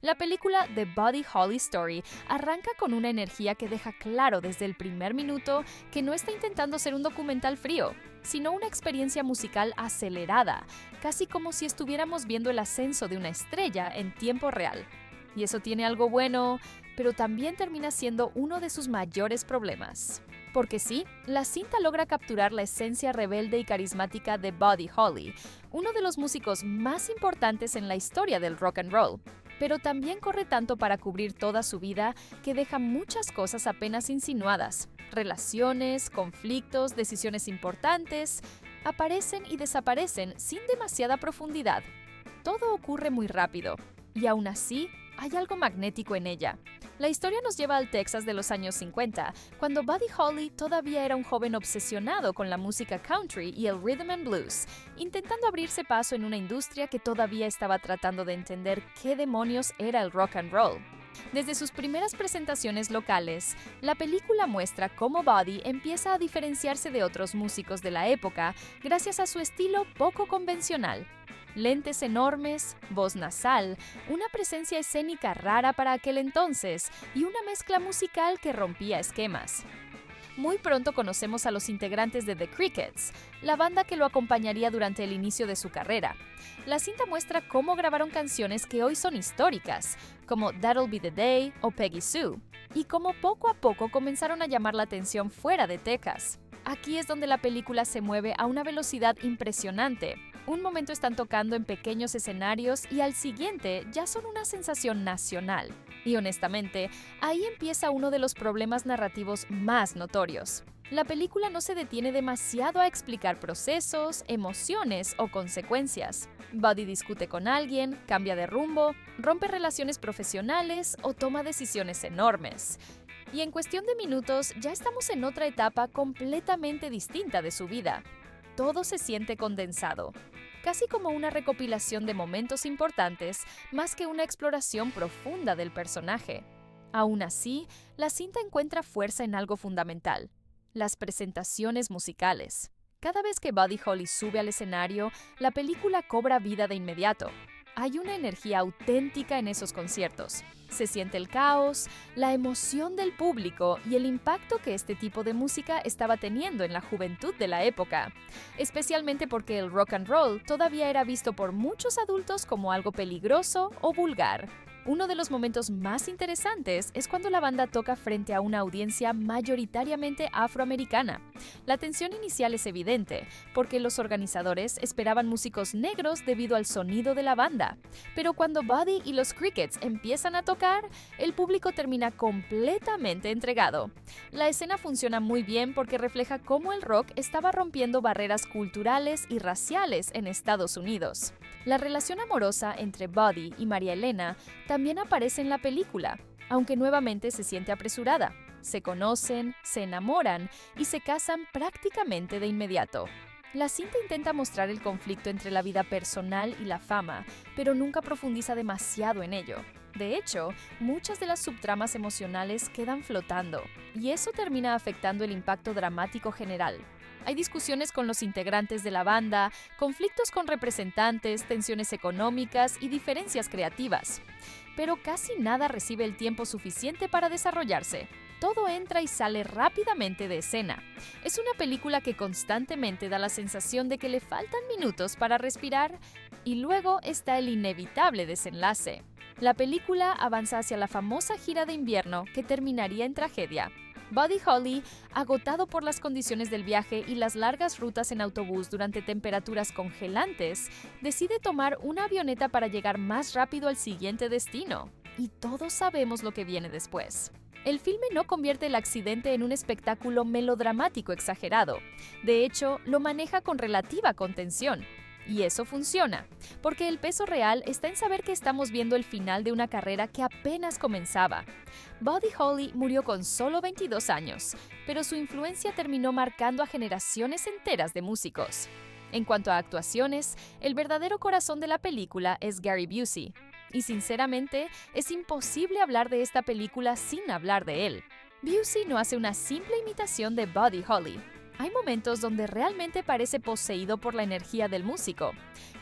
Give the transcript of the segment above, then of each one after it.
La película The Buddy Holly Story arranca con una energía que deja claro desde el primer minuto que no está intentando ser un documental frío, sino una experiencia musical acelerada, casi como si estuviéramos viendo el ascenso de una estrella en tiempo real. Y eso tiene algo bueno, pero también termina siendo uno de sus mayores problemas. Porque sí, la cinta logra capturar la esencia rebelde y carismática de Buddy Holly, uno de los músicos más importantes en la historia del rock and roll, pero también corre tanto para cubrir toda su vida que deja muchas cosas apenas insinuadas. Relaciones, conflictos, decisiones importantes, aparecen y desaparecen sin demasiada profundidad. Todo ocurre muy rápido, y aún así, hay algo magnético en ella. La historia nos lleva al Texas de los años 50, cuando Buddy Holly todavía era un joven obsesionado con la música country y el rhythm and blues, intentando abrirse paso en una industria que todavía estaba tratando de entender qué demonios era el rock and roll. Desde sus primeras presentaciones locales, la película muestra cómo Buddy empieza a diferenciarse de otros músicos de la época gracias a su estilo poco convencional. Lentes enormes, voz nasal, una presencia escénica rara para aquel entonces y una mezcla musical que rompía esquemas. Muy pronto conocemos a los integrantes de The Crickets, la banda que lo acompañaría durante el inicio de su carrera. La cinta muestra cómo grabaron canciones que hoy son históricas, como That'll Be the Day o Peggy Sue, y cómo poco a poco comenzaron a llamar la atención fuera de Texas. Aquí es donde la película se mueve a una velocidad impresionante. Un momento están tocando en pequeños escenarios y al siguiente ya son una sensación nacional. Y honestamente, ahí empieza uno de los problemas narrativos más notorios. La película no se detiene demasiado a explicar procesos, emociones o consecuencias. Buddy discute con alguien, cambia de rumbo, rompe relaciones profesionales o toma decisiones enormes. Y en cuestión de minutos ya estamos en otra etapa completamente distinta de su vida. Todo se siente condensado, casi como una recopilación de momentos importantes más que una exploración profunda del personaje. Aún así, la cinta encuentra fuerza en algo fundamental: las presentaciones musicales. Cada vez que Buddy Holly sube al escenario, la película cobra vida de inmediato. Hay una energía auténtica en esos conciertos. Se siente el caos, la emoción del público y el impacto que este tipo de música estaba teniendo en la juventud de la época, especialmente porque el rock and roll todavía era visto por muchos adultos como algo peligroso o vulgar. Uno de los momentos más interesantes es cuando la banda toca frente a una audiencia mayoritariamente afroamericana. La tensión inicial es evidente, porque los organizadores esperaban músicos negros debido al sonido de la banda. Pero cuando Buddy y los Crickets empiezan a tocar, el público termina completamente entregado. La escena funciona muy bien porque refleja cómo el rock estaba rompiendo barreras culturales y raciales en Estados Unidos. La relación amorosa entre Buddy y María Elena también aparece en la película, aunque nuevamente se siente apresurada. Se conocen, se enamoran y se casan prácticamente de inmediato. La cinta intenta mostrar el conflicto entre la vida personal y la fama, pero nunca profundiza demasiado en ello. De hecho, muchas de las subtramas emocionales quedan flotando, y eso termina afectando el impacto dramático general. Hay discusiones con los integrantes de la banda, conflictos con representantes, tensiones económicas y diferencias creativas. Pero casi nada recibe el tiempo suficiente para desarrollarse. Todo entra y sale rápidamente de escena. Es una película que constantemente da la sensación de que le faltan minutos para respirar, y luego está el inevitable desenlace. La película avanza hacia la famosa gira de invierno que terminaría en tragedia. Buddy Holly, agotado por las condiciones del viaje y las largas rutas en autobús durante temperaturas congelantes, decide tomar una avioneta para llegar más rápido al siguiente destino. Y todos sabemos lo que viene después. El filme no convierte el accidente en un espectáculo melodramático exagerado. De hecho, lo maneja con relativa contención. Y eso funciona, porque el peso real está en saber que estamos viendo el final de una carrera que apenas comenzaba. Buddy Holly murió con solo 22 años, pero su influencia terminó marcando a generaciones enteras de músicos. En cuanto a actuaciones, el verdadero corazón de la película es Gary Busey. Y sinceramente, es imposible hablar de esta película sin hablar de él. Busey no hace una simple imitación de Buddy Holly. Hay momentos donde realmente parece poseído por la energía del músico.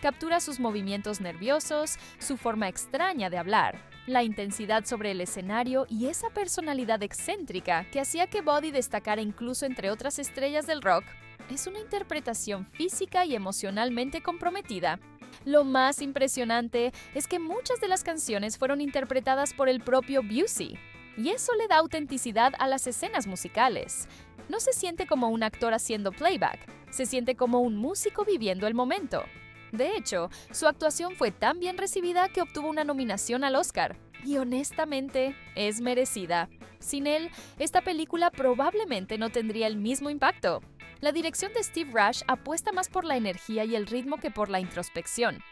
Captura sus movimientos nerviosos, su forma extraña de hablar. La intensidad sobre el escenario y esa personalidad excéntrica que hacía que Buddy destacara incluso entre otras estrellas del rock es una interpretación física y emocionalmente comprometida. Lo más impresionante es que muchas de las canciones fueron interpretadas por el propio Busey, y eso le da autenticidad a las escenas musicales. No se siente como un actor haciendo playback, se siente como un músico viviendo el momento. De hecho, su actuación fue tan bien recibida que obtuvo una nominación al Oscar, y honestamente, es merecida. Sin él, esta película probablemente no tendría el mismo impacto. La dirección de Steve Rash apuesta más por la energía y el ritmo que por la introspección,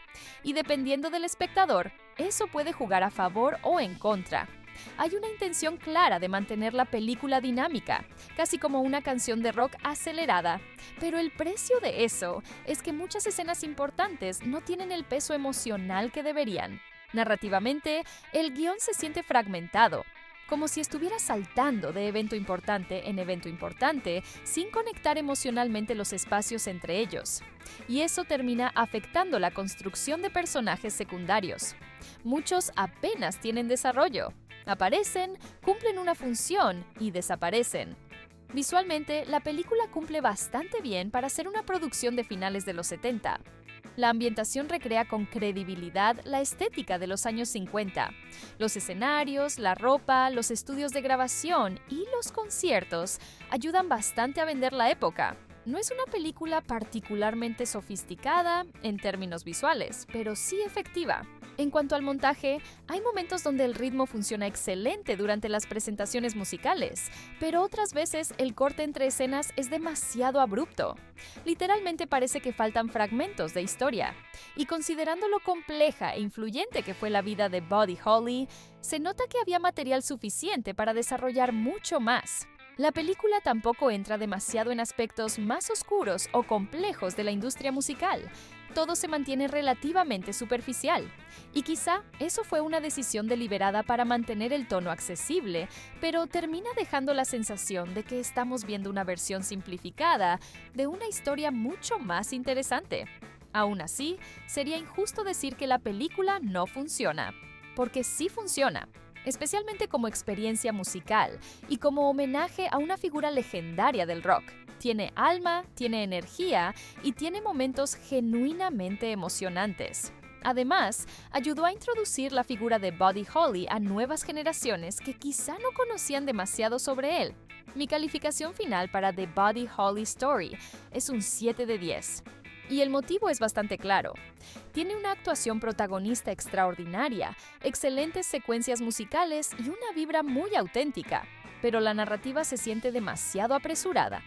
y dependiendo del espectador, eso puede jugar a favor o en contra. Hay una intención clara de mantener la película dinámica, casi como una canción de rock acelerada, pero el precio de eso es que muchas escenas importantes no tienen el peso emocional que deberían. Narrativamente, el guión se siente fragmentado, como si estuviera saltando de evento importante en evento importante sin conectar emocionalmente los espacios entre ellos. Y eso termina afectando la construcción de personajes secundarios. Muchos apenas tienen desarrollo. Aparecen, cumplen una función y desaparecen. Visualmente, la película cumple bastante bien para ser una producción de finales de los 70. La ambientación recrea con credibilidad la estética de los años 50. Los escenarios, la ropa, los estudios de grabación y los conciertos ayudan bastante a vender la época. No es una película particularmente sofisticada en términos visuales, pero sí efectiva. En cuanto al montaje, hay momentos donde el ritmo funciona excelente durante las presentaciones musicales, pero otras veces el corte entre escenas es demasiado abrupto. Literalmente parece que faltan fragmentos de historia. Y considerando lo compleja e influyente que fue la vida de Buddy Holly, se nota que había material suficiente para desarrollar mucho más. La película tampoco entra demasiado en aspectos más oscuros o complejos de la industria musical. Todo se mantiene relativamente superficial. Y quizá eso fue una decisión deliberada para mantener el tono accesible, pero termina dejando la sensación de que estamos viendo una versión simplificada de una historia mucho más interesante. Aún así, sería injusto decir que la película no funciona, porque sí funciona. Especialmente como experiencia musical y como homenaje a una figura legendaria del rock. Tiene alma, tiene energía y tiene momentos genuinamente emocionantes. Además, ayudó a introducir la figura de Buddy Holly a nuevas generaciones que quizá no conocían demasiado sobre él. Mi calificación final para The Buddy Holly Story es un 7 de 10. Y el motivo es bastante claro. Tiene una actuación protagonista extraordinaria, excelentes secuencias musicales y una vibra muy auténtica, pero la narrativa se siente demasiado apresurada.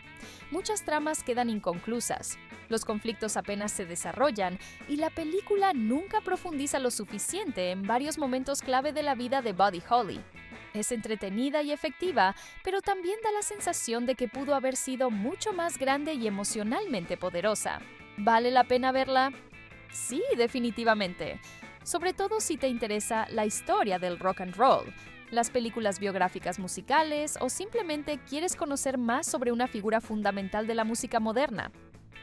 Muchas tramas quedan inconclusas, los conflictos apenas se desarrollan y la película nunca profundiza lo suficiente en varios momentos clave de la vida de Buddy Holly. Es entretenida y efectiva, pero también da la sensación de que pudo haber sido mucho más grande y emocionalmente poderosa. ¿Vale la pena verla? Sí, definitivamente. Sobre todo si te interesa la historia del rock and roll, las películas biográficas musicales o simplemente quieres conocer más sobre una figura fundamental de la música moderna.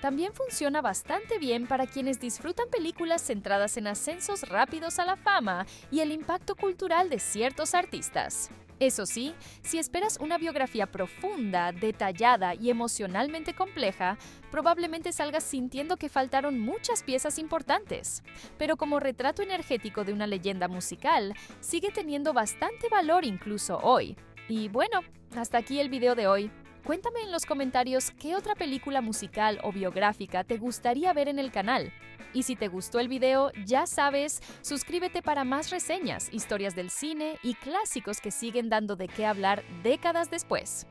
También funciona bastante bien para quienes disfrutan películas centradas en ascensos rápidos a la fama y el impacto cultural de ciertos artistas. Eso sí, si esperas una biografía profunda, detallada y emocionalmente compleja, probablemente salgas sintiendo que faltaron muchas piezas importantes. Pero como retrato energético de una leyenda musical, sigue teniendo bastante valor incluso hoy. Y bueno, hasta aquí el video de hoy. Cuéntame en los comentarios qué otra película musical o biográfica te gustaría ver en el canal. Y si te gustó el video, ya sabes, suscríbete para más reseñas, historias del cine y clásicos que siguen dando de qué hablar décadas después.